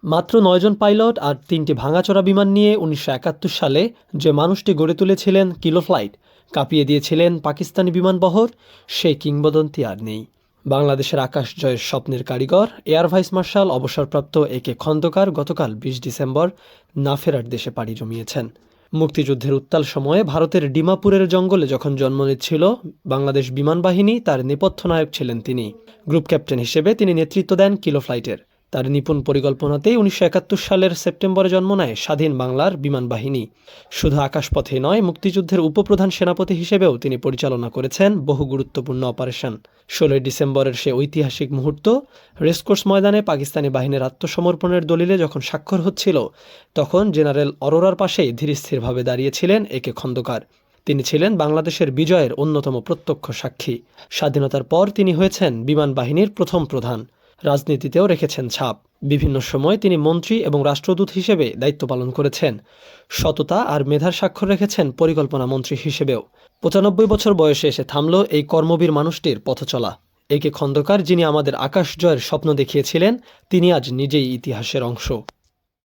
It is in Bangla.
মাত্র ৯ জন পাইলট আর ৩টি ভাঙাচোরা বিমান নিয়ে ১৯৭১ সালে যে মানুষটি গড়ে তুলেছিলেন কিলো ফ্লাইট, কাঁপিয়ে দিয়েছিলেন পাকিস্তানি বিমানবহর, সেই কিংবদন্তি আর নেই। বাংলাদেশের আকাশ জয়ের স্বপ্নের কারিগর এয়ার ভাইস মার্শাল অবসরপ্রাপ্ত একে খন্দকার গতকাল ২০ ডিসেম্বর না ফেরার দেশে পাড়ি জমিয়েছেন। মুক্তিযুদ্ধের উত্তাল সময়ে ভারতের ডিমাপুরের জঙ্গলে যখন জন্ম নিচ্ছিল বাংলাদেশ বিমান বাহিনী, তার নেপথ্য নায়ক ছিলেন তিনি। গ্রুপ ক্যাপ্টেন হিসেবে তিনি নেতৃত্ব দেন কিলো ফ্লাইটের। তার নিপুণ পরিকল্পনাতেই ১৯৭১ সালের সেপ্টেম্বরে জন্ম নেয় স্বাধীন বাংলার বিমান বাহিনী। শুধু আকাশপথে নয়, মুক্তিযুদ্ধের উপপ্রধান সেনাপতি হিসেবেও তিনি পরিচালনা করেছেন বহু গুরুত্বপূর্ণ অপারেশন। ১৬ ডিসেম্বরের সে ঐতিহাসিক মুহূর্ত, রেসকোর্স ময়দানে পাকিস্তানি বাহিনীর আত্মসমর্পণের দলিলে যখন স্বাক্ষর হচ্ছিল, তখন জেনারেল অরোরার পাশেই ধীরস্থিরভাবে দাঁড়িয়েছিলেন একে খন্দকার। তিনি ছিলেন বাংলাদেশের বিজয়ের অন্যতম প্রত্যক্ষ সাক্ষী। স্বাধীনতার পর তিনি হয়েছেন বিমান বাহিনীর প্রথম প্রধান। রাজনীতিতেও রেখেছেন ছাপ। বিভিন্ন সময় তিনি মন্ত্রী এবং রাষ্ট্রদূত হিসেবে দায়িত্ব পালন করেছেন। সততা আর মেধার স্বাক্ষর রেখেছেন পরিকল্পনা মন্ত্রী হিসেবেও। ৯৫ বছর বয়সে এসে থামল এই কর্মবীর মানুষটির পথচলা। একে খন্দকার, যিনি আমাদের আকাশ জয়ের স্বপ্ন দেখিয়েছিলেন, তিনি আজ নিজেই ইতিহাসের অংশ।